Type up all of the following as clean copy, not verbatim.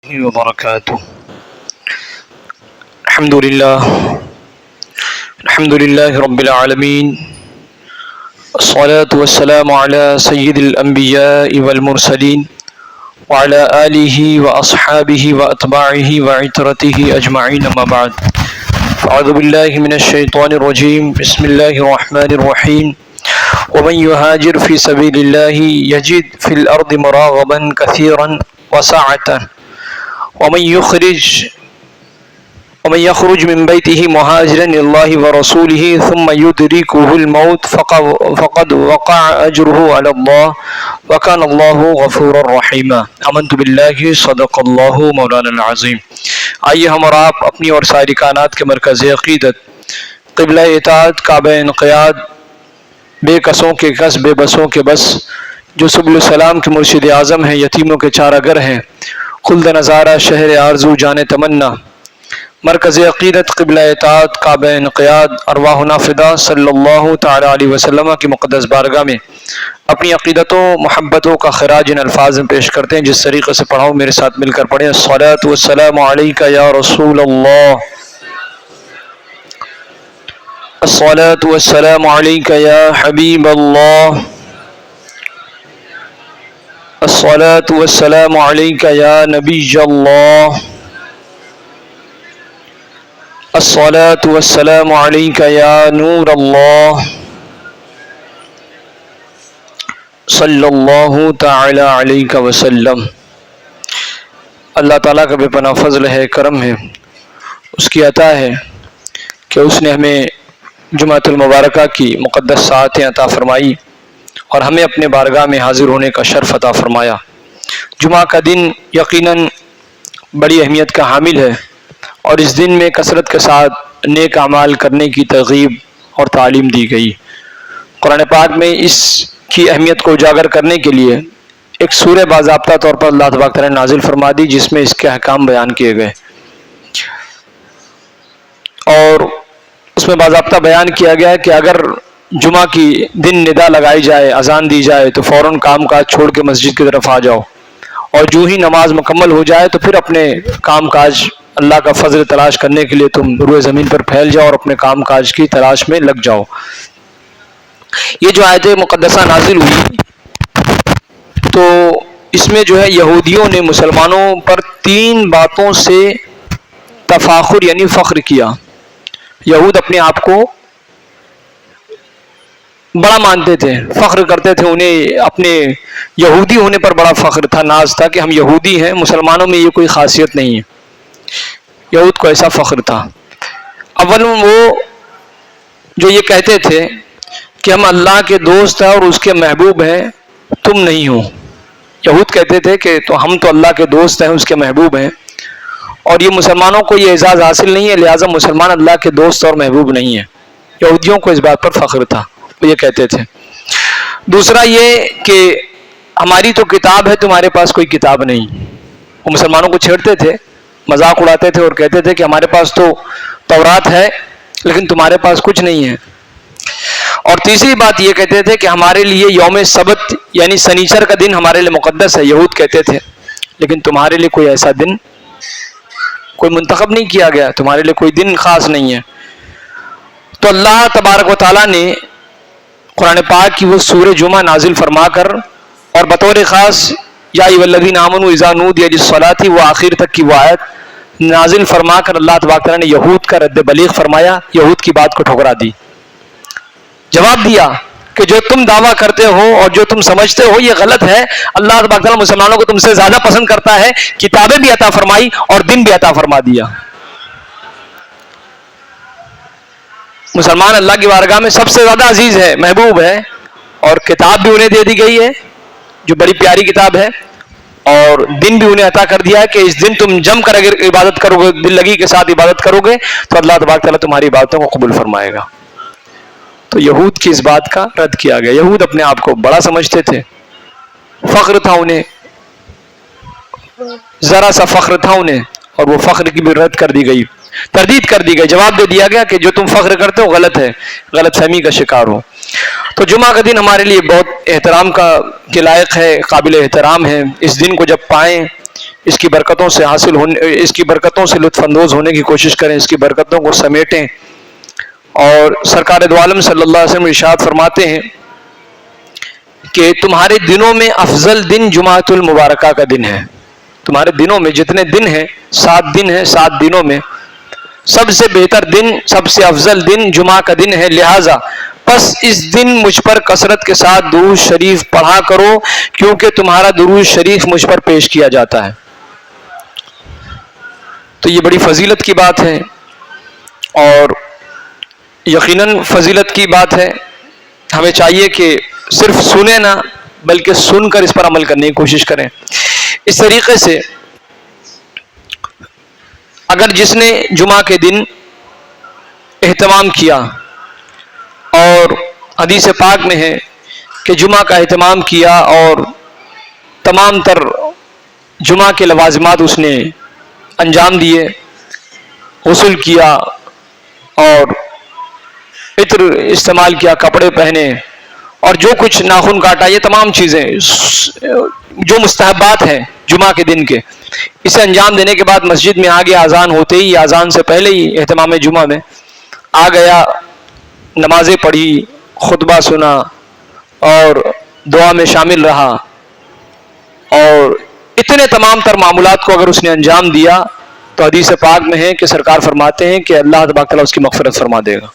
وبركاته. الحمد لله رب العالمين، الصلاة والسلام على سيد الأنبياء والمرسلين وعلى آله وأصحابه وأتباعه وعترته أجمعين، أما بعد. أعوذ بالله من الشيطان الرجيم، بسم الله الرحمن الرحيم. ومن يهاجر في سبيل الله يجد في الأرض مراغبا كثيرا وسعة ومن يخرج من بيته مهاجرا إلى الله ورسوله ثم يدركه الموت فقد وقع أجره على الله وكان الله غفورا رحيما. آمنت بالله صدق الله مولانا العظيم. آئیے ہم اور آپ اپنی اور ساری کائنات کے مرکز عقیدت، قبلہ اطاعت، کعبہ انقیاد، بے کسوں کے کس، بے بسوں کے بس، جو سبل السلام کے مرشد اعظم ہیں، یتیموں کے چارہ گر ہیں، خلد نظارہ، شہر آرزو، جان تمنا، مرکز عقیدت، قبلہ اطاعت، کعبہ انقیاد، ارواحنا فدا صلی اللہ تعالی علیہ وسلم کی مقدس بارگاہ میں اپنی عقیدتوں محبتوں کا خراج ان الفاظ میں پیش کرتے ہیں، جس طریقے سے پڑھاؤں میرے ساتھ مل کر پڑھیں. الصلاۃ والسلام علیک یا رسول اللہ، الصلاۃ والسلام علیک یا حبیب اللہ، الصلاۃ والسلام علیک یا نبی اللہ، الصلاۃ والسلام علیک یا نور اللہ، صلی اللہ تعالی علیہ وسلم. اللہ تعالیٰ کا بے پناہ فضل ہے، کرم ہے، اس کی عطا ہے کہ اس نے ہمیں جمعۃ المبارکہ کی مقدس ساعتیں عطا فرمائی اور ہمیں اپنے بارگاہ میں حاضر ہونے کا شرف عطا فرمایا. جمعہ کا دن یقیناً بڑی اہمیت کا حامل ہے اور اس دن میں کثرت کے ساتھ نیک اعمال کرنے کی ترغیب اور تعلیم دی گئی. قرآن پاک میں اس کی اہمیت کو اجاگر کرنے کے لیے ایک سورہ باضابطہ طور پر اللہ تبارک تعالیٰ نے نازل فرما دی، جس میں اس کے احکام بیان کیے گئے اور اس میں باضابطہ بیان کیا گیا ہے کہ اگر جمعہ کی دن ندا لگائی جائے، اذان دی جائے تو فوراً کام کاج چھوڑ کے مسجد کی طرف آ جاؤ، اور جو ہی نماز مکمل ہو جائے تو پھر اپنے کام کاج، اللہ کا فضل تلاش کرنے کے لیے تم روئے زمین پر پھیل جاؤ اور اپنے کام کاج کی تلاش میں لگ جاؤ. یہ جو آیت مقدسہ نازل ہوئی تو اس میں جو ہے یہودیوں نے مسلمانوں پر 3 باتوں سے تفاخر یعنی فخر کیا. یہود اپنے آپ کو بڑا مانتے تھے، فخر کرتے تھے، انہیں اپنے یہودی ہونے پر بڑا فخر تھا، ناز تھا کہ ہم یہودی ہیں، مسلمانوں میں یہ کوئی خاصیت نہیں ہے. یہود کو ایسا فخر تھا. اول وہ جو یہ کہتے تھے کہ ہم اللہ کے دوست ہیں اور اس کے محبوب ہیں، تم نہیں ہو. یہود کہتے تھے کہ ہم تو اللہ کے دوست ہیں، اس کے محبوب ہیں، اور یہ مسلمانوں کو یہ اعزاز حاصل نہیں ہے، لہٰذا مسلمان اللہ کے دوست اور محبوب نہیں ہیں. یہودیوں کو اس بات پر فخر تھا، وہ یہ کہتے تھے. دوسرا یہ کہ ہماری تو کتاب ہے، تمہارے پاس کوئی کتاب نہیں. وہ مسلمانوں کو چھیڑتے تھے، مذاق اڑاتے تھے اور کہتے تھے کہ ہمارے پاس تو تورات ہے لیکن تمہارے پاس کچھ نہیں ہے. اور تیسری بات یہ کہتے تھے کہ ہمارے لیے یوم سبت یعنی سنیچر کا دن ہمارے لیے مقدس ہے. یہود کہتے تھے لیکن تمہارے لیے کوئی ایسا دن کوئی منتخب نہیں کیا گیا، تمہارے لیے کوئی دن خاص نہیں ہے. تو اللہ تبارک و تعالیٰ نے قرآن پاک کی وہ سورہ جمعہ نازل فرما کر اور بطور خاص یا ایھا الذین آمنوا اذا نودی للصلاۃ و آخر تک کی وہ آیت نازل فرما کر اللہ تبارک تعالیٰ نے یہود کا رد بلیغ فرمایا، یہود کی بات کو ٹھکرا دی. جواب دیا کہ جو تم دعویٰ کرتے ہو اور جو تم سمجھتے ہو یہ غلط ہے. اللہ تبارک تعالیٰ مسلمانوں کو تم سے زیادہ پسند کرتا ہے، کتابیں بھی عطا فرمائی اور دن بھی عطا فرما دیا. مسلمان اللہ کی بارگاہ میں سب سے زیادہ عزیز ہے، محبوب ہے، اور کتاب بھی انہیں دے دی گئی ہے جو بڑی پیاری کتاب ہے، اور دن بھی انہیں عطا کر دیا ہے کہ اس دن تم جم کر اگر عبادت کرو گے، دل لگی کے ساتھ عبادت کرو گے تو اللہ تبارک تعالیٰ تمہاری عبادتوں کو قبول فرمائے گا. تو یہود کی اس بات کا رد کیا گیا. یہود اپنے آپ کو بڑا سمجھتے تھے، فخر تھا انہیں، ذرا سا فخر تھا انہیں، اور وہ فخر کی بھی رد کر دی گئی، تردید کر دی گئی. جواب دے دیا گیا کہ جو تم فخر کرتے ہو غلط ہے، غلط فہمی کا شکار ہو. تو جمعہ کا دن ہمارے لیے بہت احترام کے لائق ہے، قابل احترام ہے. اس دن کو جب پائیں اس کی برکتوں سے حاصل ہونے، اس کی برکتوں سے لطف اندوز ہونے کی کوشش کریں، اس کی برکتوں کو سمیٹیں۔ اور سرکار دو عالم صلی اللہ علیہ وسلم ارشاد فرماتے ہیں کہ تمہارے دنوں میں افضل دن جمعۃ المبارکہ کا دن ہے۔ تمہارے دنوں میں جتنے دن ہیں، 7 دن ہیں، 7 دنوں میں سب سے بہتر دن، سب سے افضل دن جمعہ کا دن ہے، لہٰذا پس اس دن مجھ پر کثرت کے ساتھ درود شریف پڑھا کرو، کیونکہ تمہارا درود شریف مجھ پر پیش کیا جاتا ہے۔ تو یہ بڑی فضیلت کی بات ہے، اور یقیناً فضیلت کی بات ہے۔ ہمیں چاہیے کہ صرف سنیں نہ، بلکہ سن کر اس پر عمل کرنے کی کوشش کریں۔ اس طریقے سے اگر جس نے جمعہ کے دن اہتمام کیا، اور حدیث پاک میں ہے کہ جمعہ کا اہتمام کیا اور تمام تر جمعہ کے لوازمات اس نے انجام دیے، غسل کیا اور عطر استعمال کیا، کپڑے پہنے اور جو کچھ ناخن کاٹا، یہ تمام چیزیں جو مستحبات ہیں جمعہ کے دن کے، اسے انجام دینے کے بعد مسجد میں آگے اذان ہوتے ہی، اذان سے پہلے ہی اہتمام جمعہ میں آ گیا، نمازیں پڑھی، خطبہ سنا اور دعا میں شامل رہا، اور اتنے تمام تر معمولات کو اگر اس نے انجام دیا تو حدیث پاک میں ہے کہ سرکار فرماتے ہیں کہ اللہ تبارک تعالیٰ اس کی مغفرت فرما دے گا۔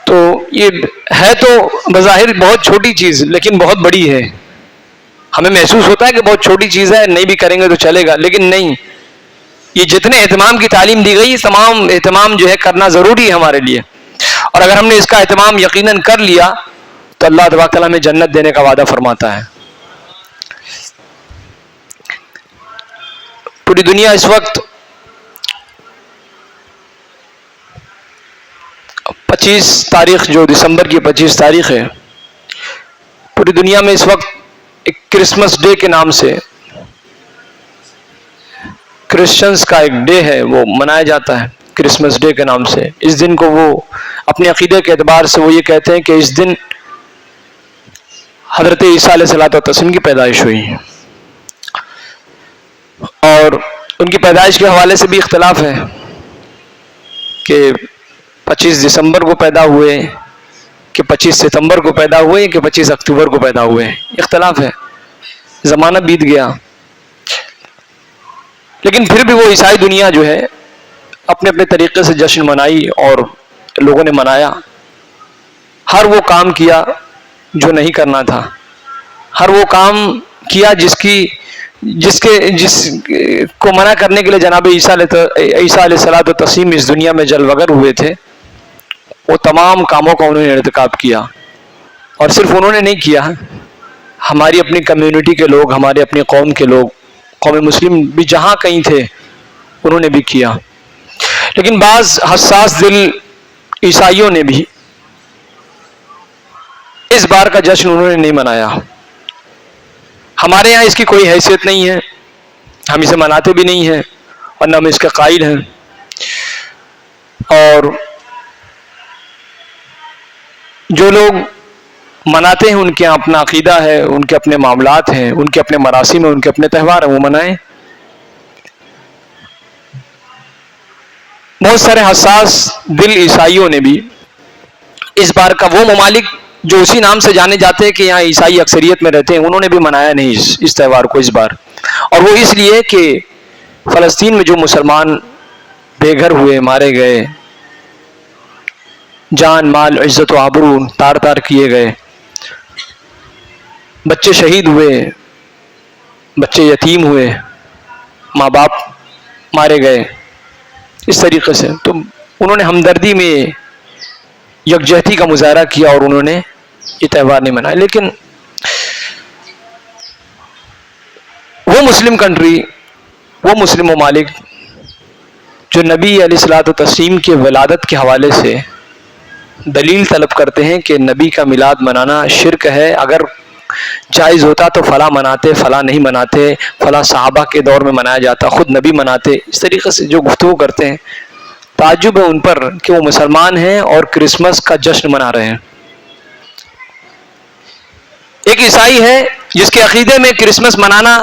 تو یہ ہے تو بظاہر بہت چھوٹی چیز، لیکن بہت بڑی ہے۔ ہمیں محسوس ہوتا ہے کہ بہت چھوٹی چیز ہے، نہیں بھی کریں گے تو چلے گا، لیکن نہیں، یہ جتنے اہتمام کی تعلیم دی گئی، تمام اہتمام جو ہے کرنا ضروری ہے ہمارے لیے، اور اگر ہم نے اس کا اہتمام یقیناً کر لیا تو اللہ تبارک تعالیٰ ہمیں جنت دینے کا وعدہ فرماتا ہے۔ پوری دنیا اس وقت 25 تاریخ، جو دسمبر کی 25 تاریخ ہے، پوری دنیا میں اس وقت ایک کرسمس ڈے کے نام سے، کرسچنز کا ایک ڈے ہے، وہ منایا جاتا ہے کرسمس ڈے کے نام سے۔ اس دن کو وہ اپنے عقیدے کے اعتبار سے وہ یہ کہتے ہیں کہ اس دن حضرت عیسیٰ علیہ الصلوۃ والتسلیم کی پیدائش ہوئی، اور ان کی پیدائش کے حوالے سے بھی اختلاف ہے کہ 25 دسمبر کو پیدا ہوئے کہ 25 ستمبر کو پیدا ہوئے کہ 25 اکتوبر کو پیدا ہوئے، اختلاف ہے، زمانہ بیت گیا، لیکن پھر بھی وہ عیسائی دنیا جو ہے اپنے اپنے طریقے سے جشن منائی، اور لوگوں نے منایا، ہر وہ کام کیا جو نہیں کرنا تھا، ہر وہ کام کیا جس کو منع کرنے کے لیے جناب عیسیٰ علیہ الصلوۃ والتسلیم اس دنیا میں جلوگر ہوئے تھے، وہ تمام کاموں کا انہوں نے ارتکاب کیا۔ اور صرف انہوں نے نہیں کیا، ہماری اپنی کمیونٹی کے لوگ، ہمارے اپنی قوم کے لوگ، قوم مسلم بھی جہاں کہیں تھے انہوں نے بھی کیا، لیکن بعض حساس دل عیسائیوں نے بھی اس بار کا جشن انہوں نے نہیں منایا۔ ہمارے یہاں اس کی کوئی حیثیت نہیں ہے، ہم اسے مناتے بھی نہیں ہیں، اور نہ ہم اس کے قائل ہیں، اور جو لوگ مناتے ہیں ان کے یہاں اپنا عقیدہ ہے، ان کے اپنے معاملات ہیں، ان کے اپنے مراسم ہیں، ان کے اپنے تہوار ہیں، وہ منائیں۔ بہت سارے حساس دل عیسائیوں نے بھی اس بار کا، وہ ممالک جو اسی نام سے جانے جاتے ہیں کہ یہاں عیسائی اکثریت میں رہتے ہیں، انہوں نے بھی منایا نہیں اس تہوار کو اس بار، اور وہ اس لیے کہ فلسطین میں جو مسلمان بے گھر ہوئے، مارے گئے، جان مال عزت و آبرو تار تار کیے گئے، بچے شہید ہوئے، بچے یتیم ہوئے، ماں باپ مارے گئے، اس طریقے سے تو انہوں نے ہمدردی میں یکجہتی کا مظاہرہ کیا اور انہوں نے یہ تہوار نہیں منایا۔ لیکن وہ مسلم کنٹری، وہ مسلم ممالک جو نبی علیہ الصلوۃ والتسلیم کے ولادت کے حوالے سے دلیل طلب کرتے ہیں کہ نبی کا میلاد منانا شرک ہے، اگر جائز ہوتا تو فلاں مناتے، فلاں نہیں مناتے، فلاں صحابہ کے دور میں منایا جاتا، خود نبی مناتے، اس طریقے سے جو گفتگو کرتے ہیں، تعجب ہے ان پر کہ وہ مسلمان ہیں اور کرسمس کا جشن منا رہے ہیں۔ ایک عیسائی ہے جس کے عقیدے میں کرسمس منانا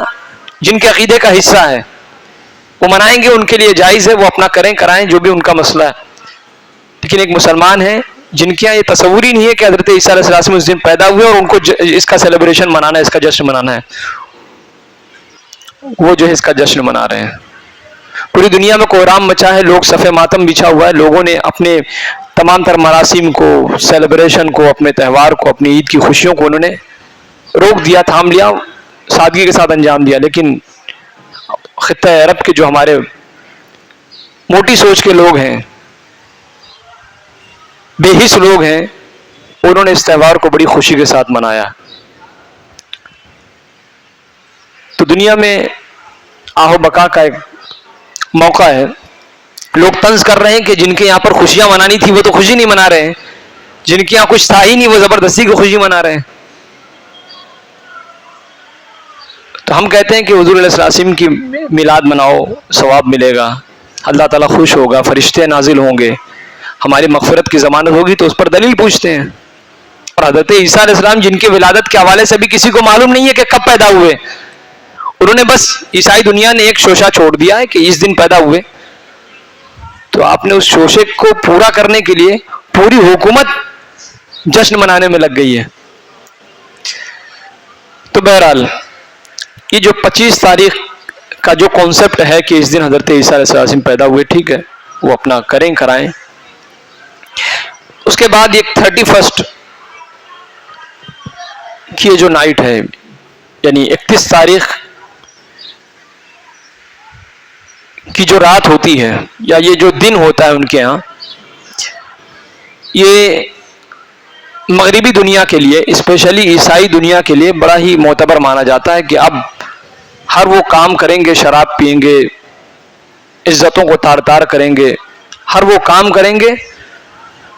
جن کے عقیدے کا حصہ ہے وہ منائیں گے، ان کے لیے جائز ہے، وہ اپنا کریں کرائیں، جو بھی ان کا مسئلہ ہے. لیکن ایک مسلمان ہے جن کے یہاں یہ تصور ہی نہیں ہے کہ حضرت عیسیٰ علیہ السلام اس دن پیدا ہوئے اور ان کو اس کا سیلیبریشن منانا ہے، اس کا جشن منانا ہے، وہ جو ہے اس کا جشن منا رہے ہیں. پوری دنیا میں کوہرام مچا ہے، لوگ صف ماتم بچھا ہوا ہے، لوگوں نے اپنے تمام تر مراسم کو، سیلیبریشن کو، اپنے تہوار کو، اپنی عید کی خوشیوں کو انہوں نے روک دیا، تھام لیا، سادگی کے ساتھ انجام دیا. لیکن خطہ عرب کے جو ہمارے موٹی سوچ کے لوگ ہیں، بے حس لوگ ہیں، انہوں نے اس تہوار کو بڑی خوشی کے ساتھ منایا. تو دنیا میں آہو بقا کا ایک موقع ہے. لوگ طنز کر رہے ہیں کہ جن کے یہاں پر خوشیاں منانی تھی وہ تو خوشی نہیں منا رہے ہیں، جن کے یہاں کچھ تھا ہی نہیں وہ زبردستی کی خوشی منا رہے ہیں. تو ہم کہتے ہیں کہ حضور علیہ السلام کی میلاد مناؤ، ثواب ملے گا، اللہ تعالیٰ خوش ہوگا، فرشتے نازل ہوں گے، ہماری مغفرت کی ضمانت ہوگی. تو اس پر دلیل پوچھتے ہیں. اور حضرت عیسیٰ علیہ السلام جن کے ولادت کے حوالے سے بھی کسی کو معلوم نہیں ہے کہ کب پیدا ہوئے، انہوں نے بس عیسائی دنیا نے ایک شوشہ چھوڑ دیا ہے کہ اس دن پیدا ہوئے. تو آپ نے اس شوشے کو پورا کرنے کے لیے پوری حکومت جشن منانے میں لگ گئی ہے. تو بہرحال یہ جو 25 تاریخ کا جو کانسیپٹ ہے کہ اس دن حضرت عیسیٰ علیہ السلام پیدا ہوئے، ٹھیک ہے، وہ اپنا کریں کرائیں. اس کے بعد ایک 31 کی یہ جو نائٹ ہے، یعنی 31 تاریخ کی جو رات ہوتی ہے یا یہ جو دن ہوتا ہے ان کے ہاں، یہ مغربی دنیا کے لیے، اسپیشلی عیسائی دنیا کے لیے بڑا ہی معتبر مانا جاتا ہے کہ اب ہر وہ کام کریں گے، شراب پئیں گے، عزتوں کو تار تار کریں گے، ہر وہ کام کریں گے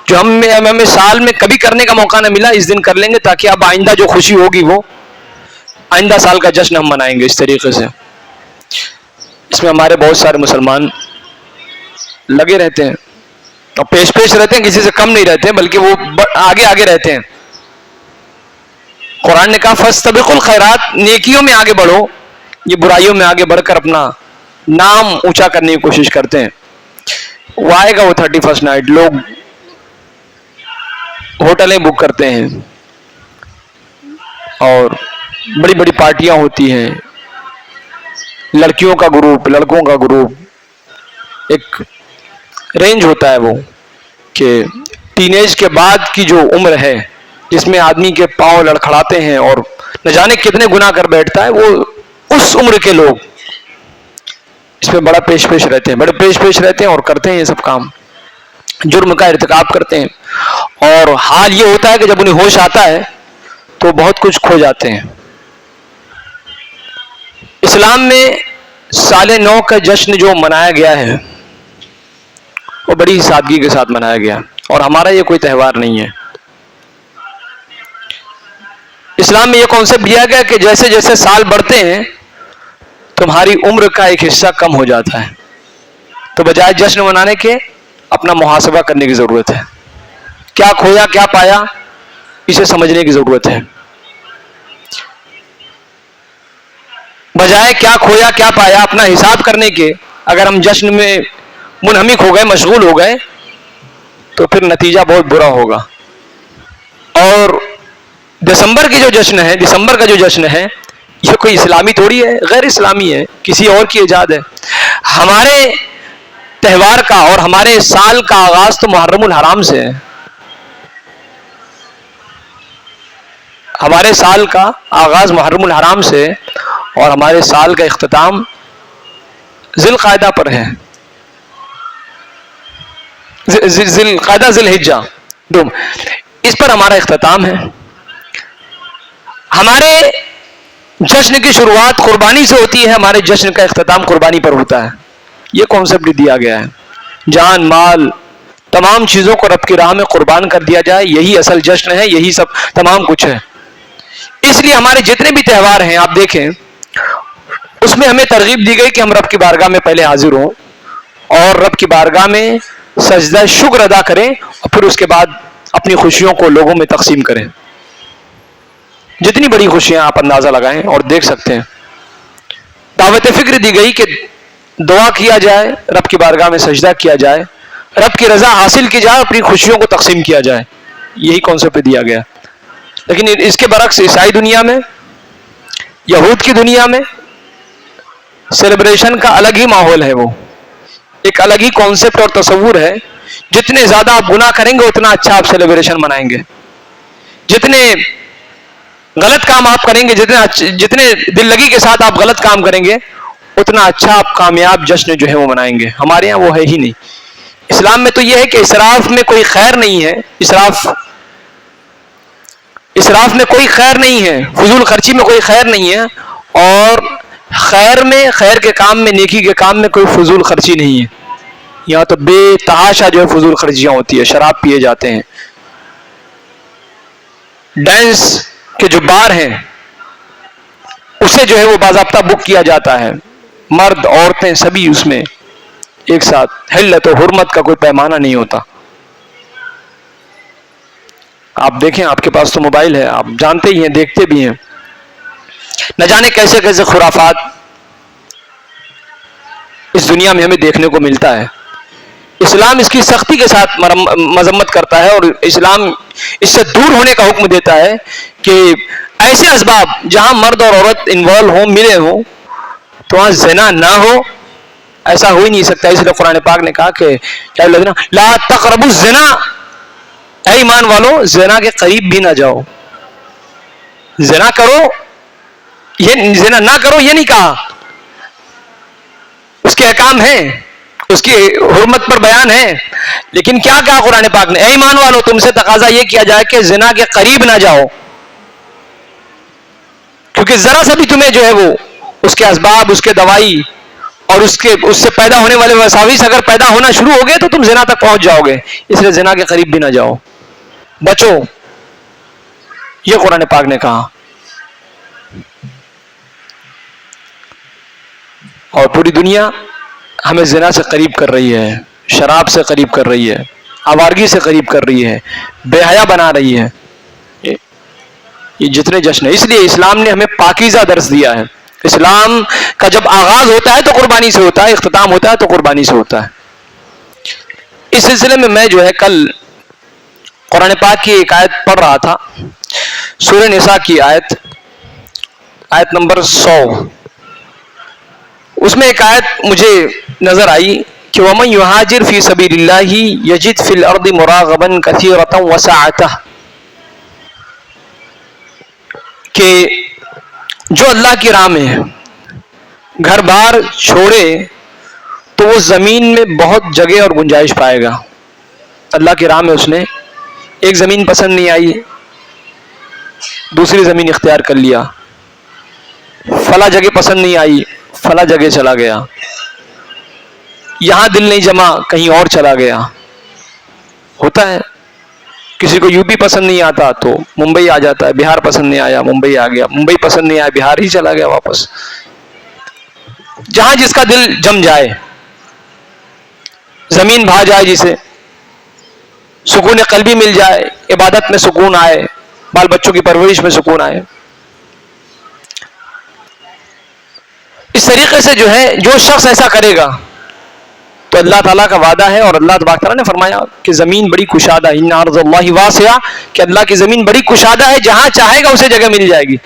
جو ہمیں سال میں کبھی کرنے کا موقع نہ ملا، اس دن کر لیں گے تاکہ اب آئندہ جو خوشی ہوگی وہ آئندہ سال کا جشن ہم منائیں گے. اس طریقے سے اس میں ہمارے بہت سارے مسلمان لگے رہتے ہیں اور پیش پیش رہتے ہیں، کسی سے کم نہیں رہتے ہیں، بلکہ وہ آگے آگے رہتے ہیں. قرآن نے کہا فاستبقوا الخیرات، نیکیوں میں آگے بڑھو، یہ برائیوں میں آگے بڑھ کر اپنا نام اونچا کرنے کی کوشش کرتے ہیں. وہ آئے گا وہ 31 نائٹ، لوگ ہوٹلیں بک کرتے ہیں اور بڑی بڑی پارٹیاں ہوتی ہیں، لڑکیوں کا گروپ، لڑکوں کا گروپ، ایک رینج ہوتا ہے وہ کہ ٹین ایج کے بعد کی جو عمر ہے جس میں آدمی کے پاؤں لڑکھڑاتے ہیں اور نہ جانے کتنے گناہ کر بیٹھتا ہے، وہ اس عمر کے لوگ اس میں بڑا پیش پیش رہتے ہیں، بڑے پیش پیش رہتے ہیں اور کرتے ہیں یہ سب کام، جرم کا ارتکاب کرتے ہیں. اور حال یہ ہوتا ہے کہ جب انہیں ہوش آتا ہے تو بہت کچھ کھو جاتے ہیں. اسلام میں سال نو کا جشن جو منایا گیا ہے وہ بڑی سادگی کے ساتھ منایا گیا، اور ہمارا یہ کوئی تہوار نہیں ہے. اسلام میں یہ کانسیپٹ دیا گیا کہ جیسے جیسے سال بڑھتے ہیں تمہاری عمر کا ایک حصہ کم ہو جاتا ہے، تو بجائے جشن منانے کے اپنا محاسبہ کرنے کی ضرورت ہے. کیا کھویا کیا پایا اسے سمجھنے کی ضرورت ہے. بجائے کیا کھویا کیا پایا اپنا حساب کرنے کے اگر ہم جشن میں منہمک ہو گئے، مشغول ہو گئے، تو پھر نتیجہ بہت برا ہوگا. اور دسمبر کی جو جشن ہے، دسمبر کا جو جشن ہے، یہ کوئی اسلامی تھوڑی ہے، غیر اسلامی ہے، کسی اور کی ایجاد ہے. ہمارے تہوار کا اور ہمارے سال کا آغاز تو محرم الحرام سے ہے. ہمارے سال کا آغاز محرم الحرام سے اور ہمارے سال کا اختتام ذی القعدہ پر ہے، ذی القعدہ ذی الحجہ، اس پر ہمارا اختتام ہے. ہمارے جشن کی شروعات قربانی سے ہوتی ہے، ہمارے جشن کا اختتام قربانی پر ہوتا ہے. یہ کانسیپٹ دیا گیا ہے، جان مال تمام چیزوں کو رب کی راہ میں قربان کر دیا جائے، یہی اصل جشن ہے، یہی سب تمام کچھ ہے. اس لیے ہمارے جتنے بھی تہوار ہیں آپ دیکھیں اس میں ہمیں ترغیب دی گئی کہ ہم رب کی بارگاہ میں پہلے حاضر ہوں اور رب کی بارگاہ میں سجدہ شکر ادا کریں اور پھر اس کے بعد اپنی خوشیوں کو لوگوں میں تقسیم کریں. جتنی بڑی خوشیاں آپ اندازہ لگائیں اور دیکھ سکتے ہیں. دعوت فکر دی گئی کہ دعا کیا جائے، رب کی بارگاہ میں سجدہ کیا جائے، رب کی رضا حاصل کی جائے، اپنی خوشیوں کو تقسیم کیا جائے. یہی کانسیپٹ دیا گیا. لیکن اس کے برعکس عیسائی دنیا میں، یہود کی دنیا میں سیلیبریشن کا الگ ہی ماحول ہے. وہ ایک الگ ہی کانسیپٹ اور تصور ہے. جتنے زیادہ آپ گناہ کریں گے اتنا اچھا آپ سیلیبریشن منائیں گے. جتنے غلط کام آپ کریں گے، جتنے دل لگی کے ساتھ آپ غلط کام کریں گے، اتنا اچھا آپ کامیاب جشن جو ہے وہ منائیں گے. ہمارے یہاں وہ ہے ہی نہیں. اسلام میں تو یہ ہے کہ اسراف میں کوئی خیر نہیں ہے. اسراف میں کوئی خیر نہیں ہے، فضول خرچی میں کوئی خیر نہیں ہے، اور خیر کے کام میں، نیکی کے کام میں کوئی فضول خرچی نہیں ہے. یہاں تو بے تحاشا جو ہے فضول خرچیاں ہوتی ہے. شراب پیے جاتے ہیں، ڈانس کے جو بار ہیں اسے جو ہے وہ باضابطہ بک کیا جاتا ہے. مرد عورتیں سبھی اس میں ایک ساتھ. حلت و حرمت کا کوئی پیمانہ نہیں ہوتا. آپ دیکھیں، آپ کے پاس تو موبائل ہے، آپ جانتے ہی ہیں، دیکھتے بھی ہیں. نہ جانے کیسے کیسے خرافات اس دنیا میں ہمیں دیکھنے کو ملتا ہے. اسلام اس کی سختی کے ساتھ مذمت کرتا ہے، اور اسلام اس سے دور ہونے کا حکم دیتا ہے کہ ایسے اسباب جہاں مرد اور عورت انوالو ہوں، ملے ہوں، تو وہاں زنا نہ ہو. ایسا ہو ہی نہیں سکتا. اس لیے قرآن پاک نے کہا کہ لا تقربوا الزنا، اے ایمان والو زنا کے قریب بھی نہ جاؤ. زنا کرو، یہ زنا نہ کرو یہ نہیں کہا. اس کے احکام ہیں، اس کی حرمت پر بیان ہے، لیکن کیا کہا قرآن پاک نے؟ اے ایمان والو تم سے تقاضا یہ کیا جائے کہ زنا کے قریب نہ جاؤ. کیونکہ ذرا سا بھی تمہیں جو ہے وہ اس کے اسباب، اس کے دوائی اور اس سے پیدا ہونے والے وساوس اگر پیدا ہونا شروع ہو گئے تو تم زنا تک پہنچ جاؤ گے. اس لیے زنا کے قریب بھی نہ جاؤ، بچو. یہ قرآن پاک نے کہا. اور پوری دنیا ہمیں زنا سے قریب کر رہی ہے، شراب سے قریب کر رہی ہے، آوارگی سے قریب کر رہی ہے، بے حیا بنا رہی ہے. یہ جتنے جشن ہیں، اس لیے اسلام نے ہمیں پاکیزہ درس دیا ہے. اسلام کا جب آغاز ہوتا ہے تو قربانی سے ہوتا ہے، اختتام ہوتا ہے تو قربانی سے ہوتا ہے. اس سلسلے میں میں جو ہے کل قرآن پاک کی ایک آیت پڑھ رہا تھا، سورہ نساء کی آیت نمبر 100. اس میں ایک آیت مجھے نظر آئی کہ وَمَن يُهَاجِرْ فِي سَبِيلِ اللَّهِ يَجِدْ فِي الْأَرْضِ مُرَاغَمًا كَثِيرًا وَسَعَةً، کہ جو اللہ کی راہ میں گھر بار چھوڑے تو وہ زمین میں بہت جگہ اور گنجائش پائے گا. اللہ کی راہ میں اس نے ایک زمین پسند نہیں آئی، دوسری زمین اختیار کر لیا. فلاں جگہ پسند نہیں آئی، فلاں جگہ چلا گیا. یہاں دل نہیں جما، کہیں اور چلا گیا. ہوتا ہے کسی کو یو پی پسند نہیں آتا تو ممبئی آ جاتا ہے، بہار پسند نہیں آیا ممبئی آ گیا، ممبئی پسند نہیں آیا بہار ہی چلا گیا واپس. جہاں جس کا دل جم جائے، زمین بھا جائے، جسے سکون قلبی مل جائے، عبادت میں سکون آئے، بال بچوں کی پرورش میں سکون آئے. اس طریقے سے جو ہے جو شخص ایسا کرے گا تو اللہ تعالیٰ کا وعدہ ہے، اور اللہ تبارک تعالیٰ نے فرمایا کہ زمین بڑی کشادہ ہے، ان ارض اللہ واسعہ، کہ اللہ کی زمین بڑی کشادہ ہے، جہاں چاہے گا اسے جگہ مل جائے گی.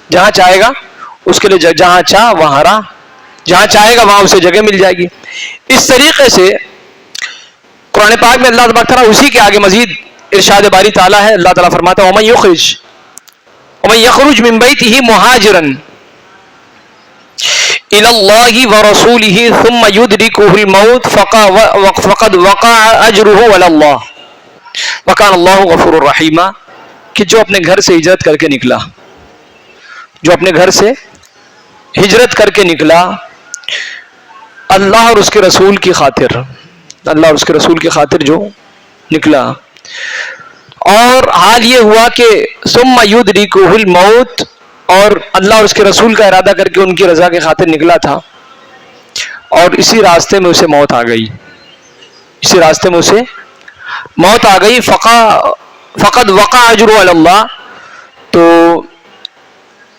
جہاں چاہے گا اس کے لیے جہاں چاہ وہاں راہ، جہاں چاہے گا وہاں اسے جگہ مل جائے گی. اس طریقے سے قرآن پاک میں اللہ تبارک تعالیٰ اسی کے آگے مزید ارشاد باری تعالیٰ ہے. اللہ تعالیٰ فرماتا ہے ومن یخرج من بیتہ مہاجرا الی اللہ ورسولہ ثم یدرکہ الموت فقد وقع اجرہ علی اللہ وکان اللہ غفور الرحیم. کہ جو اپنے گھر سے ہجرت کر کے نکلا، جو اپنے گھر سے ہجرت کر کے نکلا اللہ اور اس کے رسول کی خاطر، اللہ اور اس کے رسول کی خاطر جو نکلا، اور حال یہ ہوا کہ ثم یدرکہ الموت، اور اللہ اور اس کے رسول کا ارادہ کر کے ان کی رضا کی خاطر نکلا تھا، اور اسی راستے میں اسے موت آ گئی، اسی راستے میں اسے موت آ گئی. فقد وقع اجر علی اللہ، تو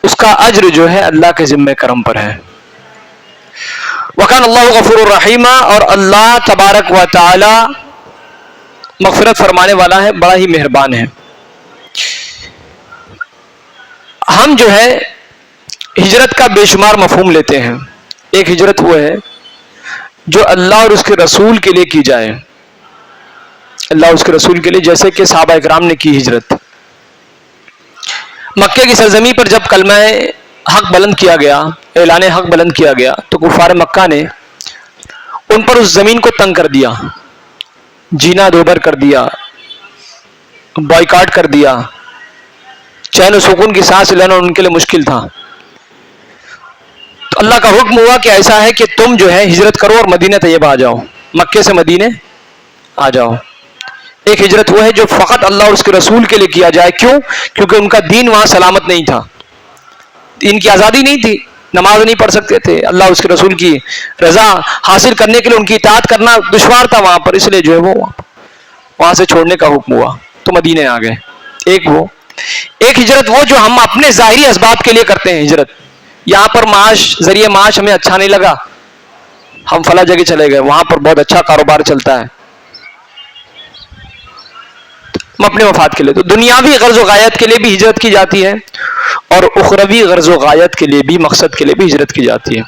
اس کا اجر جو ہے اللہ کے ذمہ کرم پر ہے. وکان اللہ غفور الرحیم، اور اللہ تبارک و تعالی مغفرت فرمانے والا ہے، بڑا ہی مہربان ہے. ہم جو ہے ہجرت کا بے شمار مفہوم لیتے ہیں. ایک ہجرت وہ ہے جو اللہ اور اس کے رسول کے لیے کی جائے، اللہ اور اس کے رسول کے لیے، جیسے کہ صحابہ اکرام نے کی ہجرت. مکے کی سرزمین پر جب کلمہ حق بلند کیا گیا، اعلان حق بلند کیا گیا، تو کفار مکہ نے ان پر اس زمین کو تنگ کر دیا، جینا دوبر کر دیا، بائیکاٹ کر دیا. چین و سکون کی سانس لینا ان کے لیے مشکل تھا. تو اللہ کا حکم ہوا کہ ایسا ہے کہ تم جو ہے ہجرت کرو اور مدینہ طیبہ آ جاؤ، مکے سے مدینے آ جاؤ. ایک ہجرت وہ ہے جو فقط اللہ اور اس کے رسول کے لیے کیا جائے. کیوں؟ کیونکہ ان کا دین وہاں سلامت نہیں تھا، ان کی آزادی نہیں تھی، نماز نہیں پڑھ سکتے تھے. اللہ اور اس کے رسول کی رضا حاصل کرنے کے لیے ان کی اطاعت کرنا دشوار تھا وہاں پر، اس لیے جو ہے وہ وہاں سے چھوڑنے کا حکم ہوا تو مدینے آ گئے. ایک ہجرت وہ جو ہم اپنے ظاہری اسباب کے لیے کرتے ہیں. ہجرت یہاں پر ذریعہ معاش ہمیں اچھا نہیں لگا، ہم فلاں جگہ چلے گئے، وہاں پر بہت اچھا کاروبار چلتا ہے، ہم اپنے مفاد کے لیے. تو دنیاوی غرض و غایت کے لیے بھی ہجرت کی جاتی ہے، اور اخروی غرض و غایت کے لیے بھی، مقصد کے لیے بھی ہجرت کی جاتی ہے.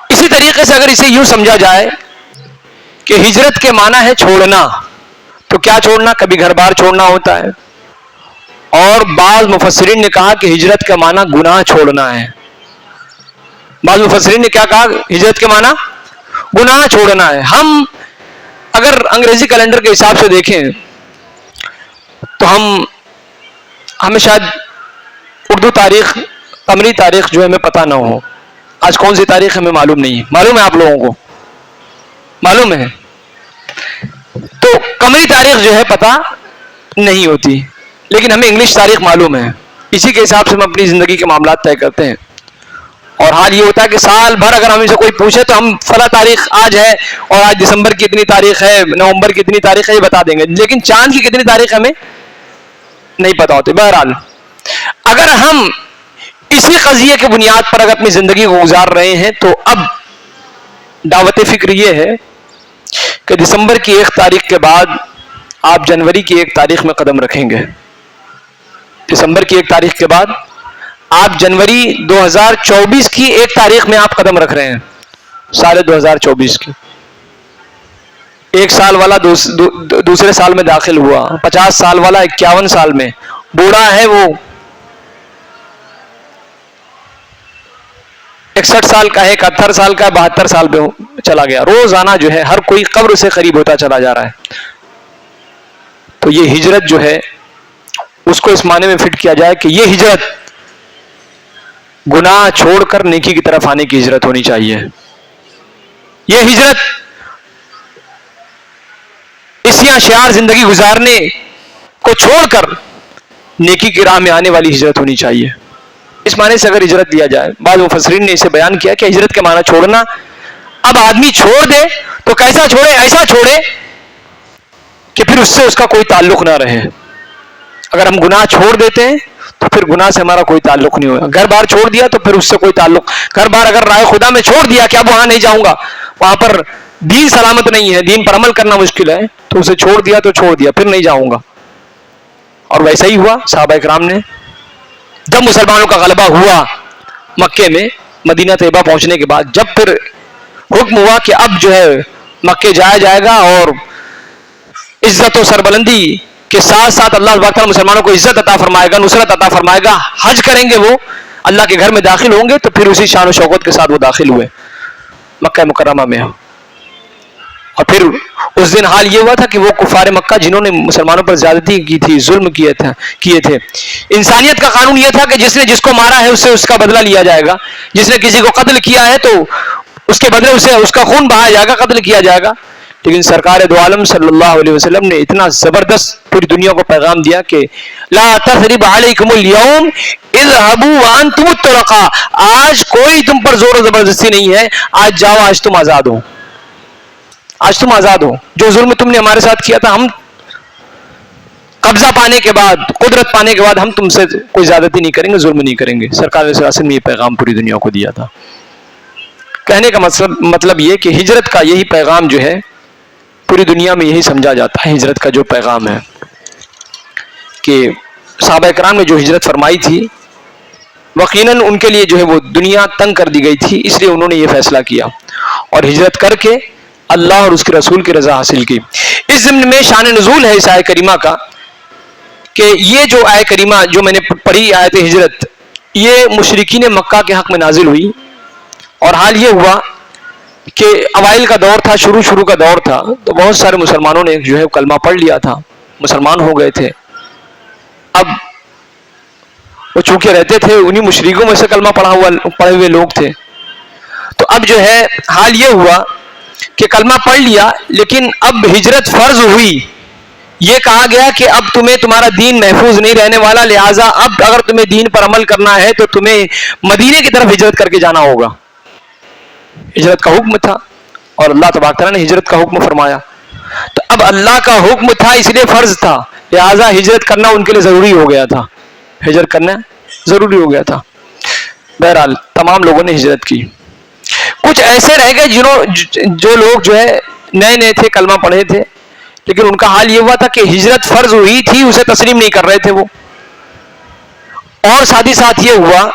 اسی طریقے سے اگر اسے یوں سمجھا جائے کہ ہجرت کے معنی ہے چھوڑنا، تو کیا چھوڑنا؟ کبھی گھر بار چھوڑنا ہوتا ہے، اور بعض مفسرین نے کہا کہ ہجرت کا معنی گناہ چھوڑنا ہے. بعض مفسرین نے کیا کہا؟ ہجرت کے معنی گناہ چھوڑنا ہے. ہم اگر انگریزی کیلنڈر کے حساب سے دیکھیں تو ہمیں شاید اردو تاریخ، قمری تاریخ جو ہے ہمیں پتہ نہ ہو. آج کون سی تاریخ ہمیں معلوم نہیں ہے. معلوم ہے آپ لوگوں کو؟ معلوم ہے. تو قمری تاریخ جو ہے پتہ نہیں ہوتی، لیکن ہمیں انگلش تاریخ معلوم ہے. اسی کے حساب سے ہم اپنی زندگی کے معاملات طے کرتے ہیں. اور حال یہ ہوتا ہے کہ سال بھر اگر ہم سے کوئی پوچھے تو ہم فلاں تاریخ آج ہے، اور آج دسمبر کی اتنی تاریخ ہے، نومبر کی اتنی تاریخ ہے، یہ بتا دیں گے، لیکن چاند کی کتنی تاریخ ہمیں نہیں پتا ہوتی. بہرحال اگر ہم اسی قضیے کے بنیاد پر اگر اپنی زندگی کو گزار رہے ہیں، تو اب دعوت فکر یہ ہے کہ دسمبر کی 1 تاریخ کے بعد آپ جنوری کی 1 تاریخ میں قدم رکھیں گے. دسمبر کی 1 تاریخ کے بعد آپ جنوری 2024 کی 1 تاریخ میں آپ قدم رکھ رہے ہیں، سال 2024 کی. 1 سال والا دوسرے سال میں داخل ہوا، 50 سال والا 51 سال میں، بوڑھا ہے وہ 61 سال کا ہے، 71 سال کا ہے، 72 سال پہ چلا گیا. روزانہ جو ہے ہر کوئی قبر سے قریب ہوتا چلا جا رہا ہے. تو یہ ہجرت جو ہے اس کو اس معنی میں فٹ کیا جائے کہ یہ ہجرت گناہ چھوڑ کر نیکی کی طرف آنے کی ہجرت ہونی چاہیے. یہ ہجرت اسیاں شعار زندگی گزارنے کو چھوڑ کر نیکی کی راہ میں آنے والی ہجرت ہونی چاہیے. اس معنی سے اگر ہجرت لیا جائے، بعض مفسرین نے اسے بیان کیا کہ ہجرت کے معنی چھوڑنا. اب آدمی چھوڑ دے تو کیسا چھوڑے؟ ایسا چھوڑے کہ پھر اس سے اس کا کوئی تعلق نہ رہے. اگر ہم گناہ چھوڑ دیتے ہیں تو پھر گناہ سے ہمارا کوئی تعلق نہیں ہوگا. گھر بار چھوڑ دیا تو پھر اس سے کوئی تعلق. گھر بار اگر رائے خدا میں چھوڑ دیا کہ اب وہاں نہیں جاؤں گا، وہاں پر دین سلامت نہیں ہے، دین پر عمل کرنا مشکل ہے، تو اسے چھوڑ دیا تو چھوڑ دیا، پھر نہیں جاؤں گا. اور ویسا ہی ہوا. صحابہ کرام نے جب مسلمانوں کا غلبہ ہوا مکے میں، مدینہ طیبہ پہنچنے کے بعد جب پھر حکم ہوا کہ اب جو ہے مکے جایا جائے گا، اور عزت و سربلندی کے ساتھ ساتھ اللہ تبارک تعالیٰ مسلمانوں کو عزت عطا فرمائے گا، نصرت عطا فرمائے گا، حج کریں گے، وہ اللہ کے گھر میں داخل ہوں گے. تو پھر اسی شان و شوکت کے ساتھ وہ داخل ہوئے مکہ مکرمہ میں. اور پھر اس دن حال یہ ہوا تھا کہ وہ کفار مکہ جنہوں نے مسلمانوں پر زیادتی کی تھی، ظلم کیے تھے، انسانیت کا قانون یہ تھا کہ جس نے جس کو مارا ہے اس سے اس کا بدلہ لیا جائے گا، جس نے کسی کو قتل کیا ہے تو اس کے بدلے اسے اس کا خون بہایا جائے گا، قتل کیا جائے گا. لیکن سرکار دو عالم صلی اللہ علیہ وسلم نے اتنا زبردست پوری دنیا کو پیغام دیا کہ لا تثرب علیکم اليوم اذهبوا وانتم الطلقاء، آج کوئی تم پر زور و زبردستی نہیں ہے، آج جاؤ، آج تم آزاد ہو، آج تم آزاد ہو. جو ظلم تم نے ہمارے ساتھ کیا تھا قبضہ پانے کے بعد, قدرت پانے کے بعد ہم تم سے کوئی زیادتی نہیں کریں گے, ظلم نہیں کریں گے. سرکار علیہ السلام نے یہ پیغام پوری دنیا کو دیا تھا. کہنے کا مطلب یہ کہ ہجرت کا یہی پیغام جو ہے پوری دنیا میں یہی سمجھا جاتا ہے. ہجرت کا جو پیغام ہے کہ صحابہ کرام نے جو ہجرت فرمائی تھی یقیناً ان کے لیے جو ہے وہ دنیا تنگ کر دی گئی تھی, اس لیے انہوں نے یہ فیصلہ کیا اور ہجرت کر کے اللہ اور اس کے رسول کی رضا حاصل کی. اس ضمن میں شان نزول ہے اس آیت کریمہ کا کہ یہ جو آیت کریمہ جو میں نے پڑھی آیت ہجرت, یہ مشرکین مکہ کے حق میں نازل ہوئی. اور حال یہ ہوا کہ اوائل کا دور تھا, شروع کا دور تھا, تو بہت سارے مسلمانوں نے جو ہے کلمہ پڑھ لیا تھا, مسلمان ہو گئے تھے. اب وہ چونکہ رہتے تھے انہی مشرکوں میں سے کلمہ پڑھے ہوئے لوگ تھے, تو اب جو ہے حال یہ ہوا کہ کلمہ پڑھ لیا لیکن اب ہجرت فرض ہوئی. یہ کہا گیا کہ اب تمہیں تمہارا دین محفوظ نہیں رہنے والا, لہٰذا اب اگر تمہیں دین پر عمل کرنا ہے تو تمہیں مدینے کی طرف ہجرت کر کے جانا ہوگا. ہجرت کا حکم تھا اور اللہ تبارک تعالیٰ نے ہجرت کا حکم فرمایا, تو اب اللہ کا حکم تھا اس لیے فرض تھا, لہٰذا ہجرت کرنا ان کے لیے ضروری ہو گیا تھا. ہجرت کرنا ضروری ہو گیا تھا. بہرحال تمام لوگوں نے ہجرت کی. کچھ ایسے رہ گئے جو لوگ جو ہے نئے تھے, کلمہ پڑھے تھے, لیکن ان کا حال یہ ہوا تھا کہ ہجرت فرض ہوئی تھی اسے تسلیم نہیں کر رہے تھے وہ. اور ساتھ ہی ساتھ یہ ہوا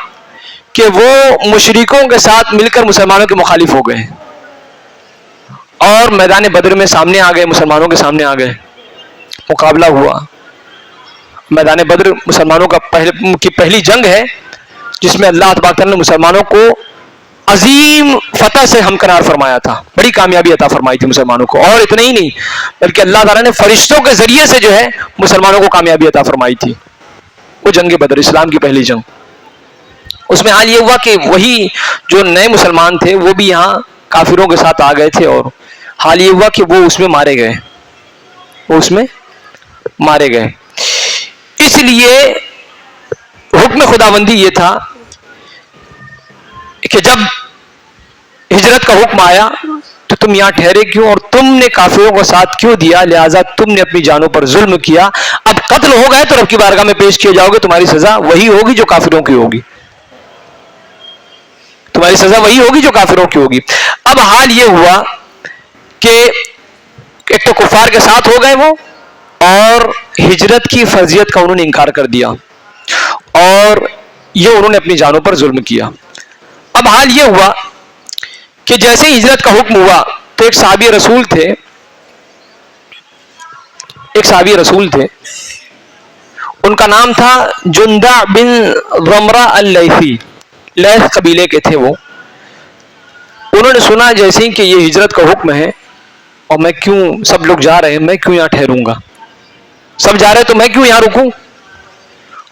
کہ وہ مشرکوں کے ساتھ مل کر مسلمانوں کے مخالف ہو گئے اور میدان بدر میں سامنے آ گئے, مسلمانوں کے سامنے آ گئے. مقابلہ ہوا. میدان بدر مسلمانوں کا پہلی جنگ ہے جس میں اللہ تبارک تعالیٰ نے مسلمانوں کو عظیم فتح سے ہمکنار فرمایا تھا, بڑی کامیابی عطا فرمائی تھی مسلمانوں کو. اور اتنا ہی نہیں بلکہ اللہ تعالیٰ نے فرشتوں کے ذریعے سے جو ہے مسلمانوں کو کامیابی عطا فرمائی تھی. وہ جنگ بدر اسلام کی پہلی جنگ, اس میں حال یہ ہوا کہ وہی جو نئے مسلمان تھے وہ بھی یہاں کافروں کے ساتھ آ گئے تھے, اور حال یہ ہوا کہ وہ اس میں مارے گئے. اس لیے حکم خداوندی یہ تھا کہ جب ہجرت کا حکم آیا تو تم یہاں ٹھہرے کیوں, اور تم نے کافروں کو ساتھ کیوں دیا, لہٰذا تم نے اپنی جانوں پر ظلم کیا. اب قتل ہو گئے تو رب کی بارگاہ میں پیش کیے جاؤ گے, تمہاری سزا وہی ہوگی جو کافروں کی ہوگی. تمہاری سزا وہی ہوگی جو کافروں کی ہوگی. اب حال یہ ہوا کہ ایک تو کفار کے ساتھ ہو گئے وہ, اور ہجرت کی فرضیت کا انہوں نے انکار کر دیا, اور یہ انہوں نے اپنی جانوں پر ظلم کیا. اب حال یہ ہوا کہ جیسے ہی ہجرت کا حکم ہوا تو ایک صحابی رسول تھے, ان کا نام تھا جندع بن ضمرہ اللیثی, لیث قبیلے کے تھے وہ. انہوں نے سنا جیسے ہی کہ یہ ہجرت کا حکم ہے اور میں کیوں, سب لوگ جا رہے ہیں, میں کیوں یہاں ٹھہروں گا, سب جا رہے تو میں کیوں یہاں رکوں,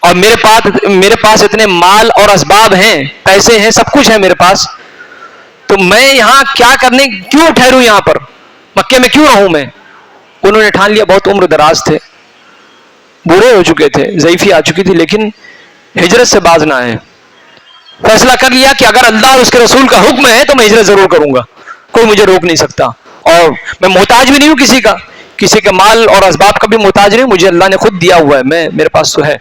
اور میرے پاس اتنے مال اور اسباب ہیں, پیسے ہیں, سب کچھ ہے میرے پاس, تو میں یہاں کیا کرنے, کیوں ٹھہروں یہاں پر, مکے میں کیوں رہوں میں. انہوں نے ٹھان لیا, بہت عمر دراز تھے, بوڑھے ہو چکے تھے, ضعیفی آ چکی تھی, لیکن ہجرت سے باز نہ آئے. فیصلہ کر لیا کہ اگر اللہ اور اس کے رسول کا حکم ہے تو میں ہجرت ضرور کروں گا, کوئی مجھے روک نہیں سکتا, اور میں محتاج بھی نہیں ہوں کسی کے مال اور اسباب کا بھی محتاج نہیں, مجھے اللہ نے خود دیا ہوا ہے, میرے پاس تو ہے.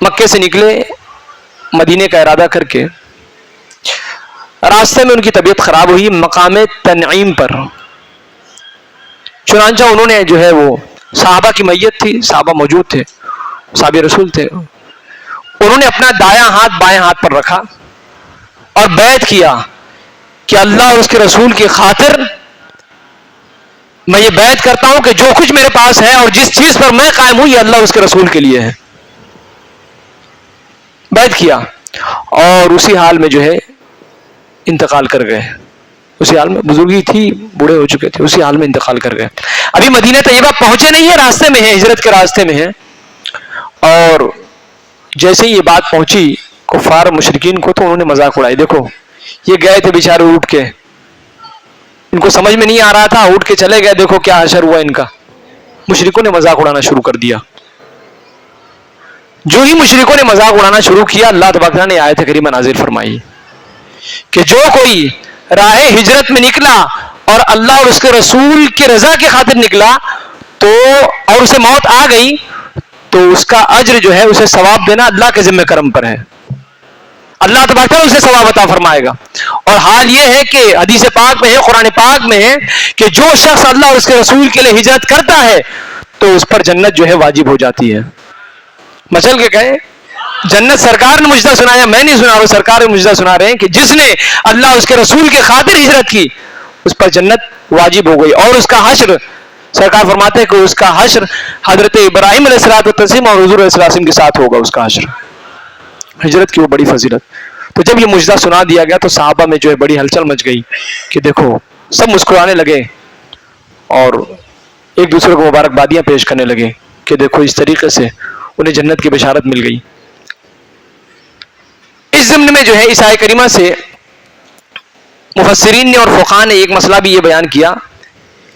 مکے سے نکلے مدینے کا ارادہ کر کے, راستے میں ان کی طبیعت خراب ہوئی مقام تنعیم پر. چنانچہ انہوں نے جو ہے وہ صحابہ کی میت تھی, صحابہ موجود تھے, صحابی رسول تھے, انہوں نے اپنا دایاں ہاتھ بائیں ہاتھ پر رکھا اور بیعت کیا کہ اللہ اور اس کے رسول کی خاطر میں یہ بیعت کرتا ہوں کہ جو کچھ میرے پاس ہے اور جس چیز پر میں قائم ہوں یہ اللہ اور اس کے رسول کے لیے ہے. بیعت کیا اور اسی حال میں جو ہے انتقال کر گئے. اسی حال میں, بزرگی تھی, بوڑھے ہو چکے تھے, اسی حال میں انتقال کر گئے. ابھی مدینہ طیبہ پہنچے نہیں ہیں, راستے میں ہیں, ہجرت کے راستے میں ہیں. اور جیسے ہی یہ بات پہنچی کفار مشرکین کو تو انہوں نے مذاق اڑائی. دیکھو یہ گئے تھے بیچارے اٹھ کے, ان کو سمجھ میں نہیں آ رہا تھا, اٹھ کے چلے گئے, دیکھو کیا حشر ہوا ان کا. مشرکوں نے مذاق اڑانا شروع کر دیا. جو ہی مشرکوں نے مذاق اڑانا شروع کیا, اللہ تبارک نے آیت کریمہ نازل فرمائی کہ جو کوئی راہ ہجرت میں نکلا اور اللہ اور اس کے رسول کی رضا کی خاطر نکلا تو اور اسے موت آ گئی تو اس کا اجر جو ہے اسے ثواب دینا اللہ کے ذمہ کرم پر ہے. اللہ تبارک و تعالیٰ اسے ثواب عطا فرمائے گا. اور حال یہ ہے کہ حدیث پاک میں ہے, قرآن پاک میں ہے کہ جو شخص اللہ اور اس کے رسول کے لیے ہجرت کرتا ہے تو اس پر جنت جو ہے واجب ہو جاتی ہے. مچل کے کہیں جنت سرکار نے مجھے سنایا, میں نہیں سنا رہا, سرکار نے مجھے سنا رہے ہیں کہ جس نے اللہ اور اس کے رسول کے خاطر ہجرت کی اس پر جنت واجب ہو گئی. اور اس کا حشر, سرکار فرماتے ہیں کہ اس کا حشر حضرت ابراہیم علیہ الصلوۃ والتسلیم اور حضور علیہ السلام کے ساتھ ہوگا اس کا حشر. ہجرت کی وہ بڑی فضیلت. تو جب یہ مجزہ سنا دیا گیا تو صحابہ میں جو ہے بڑی ہلچل مچ گئی کہ دیکھو, سب مسکرانے لگے اور ایک دوسرے کو مبارکبادیاں پیش کرنے لگے کہ دیکھو اس طریقے سے انہیں جنت کی بشارت مل گئی. اس ضمن میں جو ہے اس آیت کریمہ سے مفسرین نے اور فقہاء نے ایک مسئلہ بھی یہ بیان کیا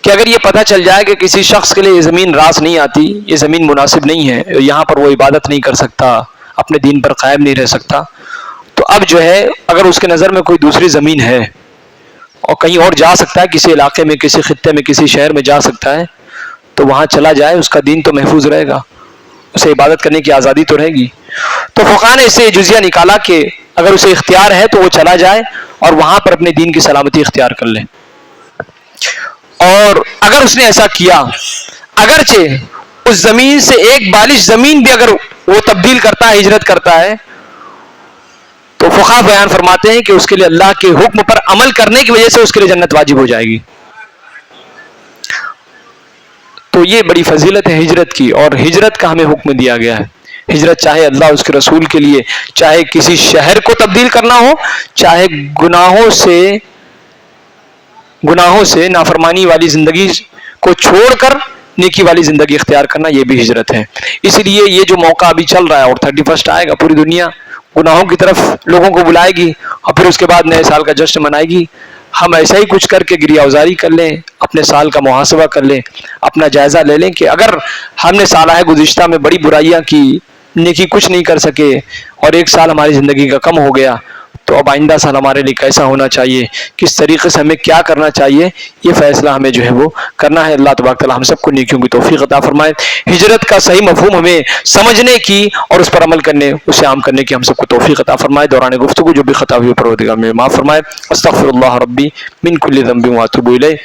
کہ اگر یہ پتہ چل جائے کہ کسی شخص کے لیے یہ زمین راس نہیں آتی, یہ زمین مناسب نہیں ہے, یہاں پر وہ عبادت نہیں کر سکتا, اپنے دین پر قائم نہیں رہ سکتا, تو اب جو ہے اگر اس کے نظر میں کوئی دوسری زمین ہے اور کہیں اور جا سکتا ہے, کسی علاقے میں, کسی خطے میں, کسی شہر میں جا سکتا ہے, تو وہاں چلا جائے, اس کا دین تو محفوظ رہے گا, اسے عبادت کرنے کی آزادی تو رہے گی. تو فقہاء نے اس سے جزیہ نکالا کہ اگر اسے اختیار ہے تو وہ چلا جائے اور وہاں پر اپنے دین کی سلامتی اختیار کر لے. اور اگر اس نے ایسا کیا, اگرچہ اس زمین سے ایک بالش زمین بھی اگر وہ تبدیل کرتا ہے, ہجرت کرتا ہے, تو فقہاء بیان فرماتے ہیں کہ اس کے لیے اللہ کے حکم پر عمل کرنے کی وجہ سے اس کے لیے جنت واجب ہو جائے گی. تو یہ بڑی فضیلت ہے ہجرت کی, اور ہجرت کا ہمیں حکم دیا گیا ہے. ہجرت چاہے اللہ اس کے رسول کے لیے, چاہے کسی شہر کو تبدیل کرنا ہو, چاہے گناہوں سے نافرمانی والی زندگی کو چھوڑ کر نیکی والی زندگی اختیار کرنا, یہ بھی ہجرت ہے. اس لیے یہ جو موقع ابھی چل رہا ہے اور 31 آئے گا, پوری دنیا گناہوں کی طرف لوگوں کو بلائے گی اور پھر اس کے بعد نئے سال کا جشن منائے گی. ہم ایسا ہی کچھ کر کے گریہ اوزاری کر لیں, اپنے سال کا محاسبہ کر لیں, اپنا جائزہ لے لیں کہ اگر ہم نے سالہ گزشتہ میں بڑی برائیاں کی, نیکی کچھ نہیں کر سکے, اور ایک سال ہماری زندگی کا کم ہو گیا, تو اب آئندہ سال ہمارے لیے کیسا ہونا چاہیے, کس طریقے سے ہمیں کیا کرنا چاہیے, یہ فیصلہ ہمیں جو ہے وہ کرنا ہے. اللہ تبارک تعالیٰ ہم سب کو نیکیوں کی توفیق عطا فرمائے. ہجرت کا صحیح مفہوم ہمیں سمجھنے کی اور اس پر عمل کرنے, اسے عام کرنے کی ہم سب کو توفیق عطا فرمائے. دوران گفتگو جو بھی خطا ہوئی پروردگار میں معاف فرمائے. استغفر اللہ ربی من کل ذنب واتوب الیہ.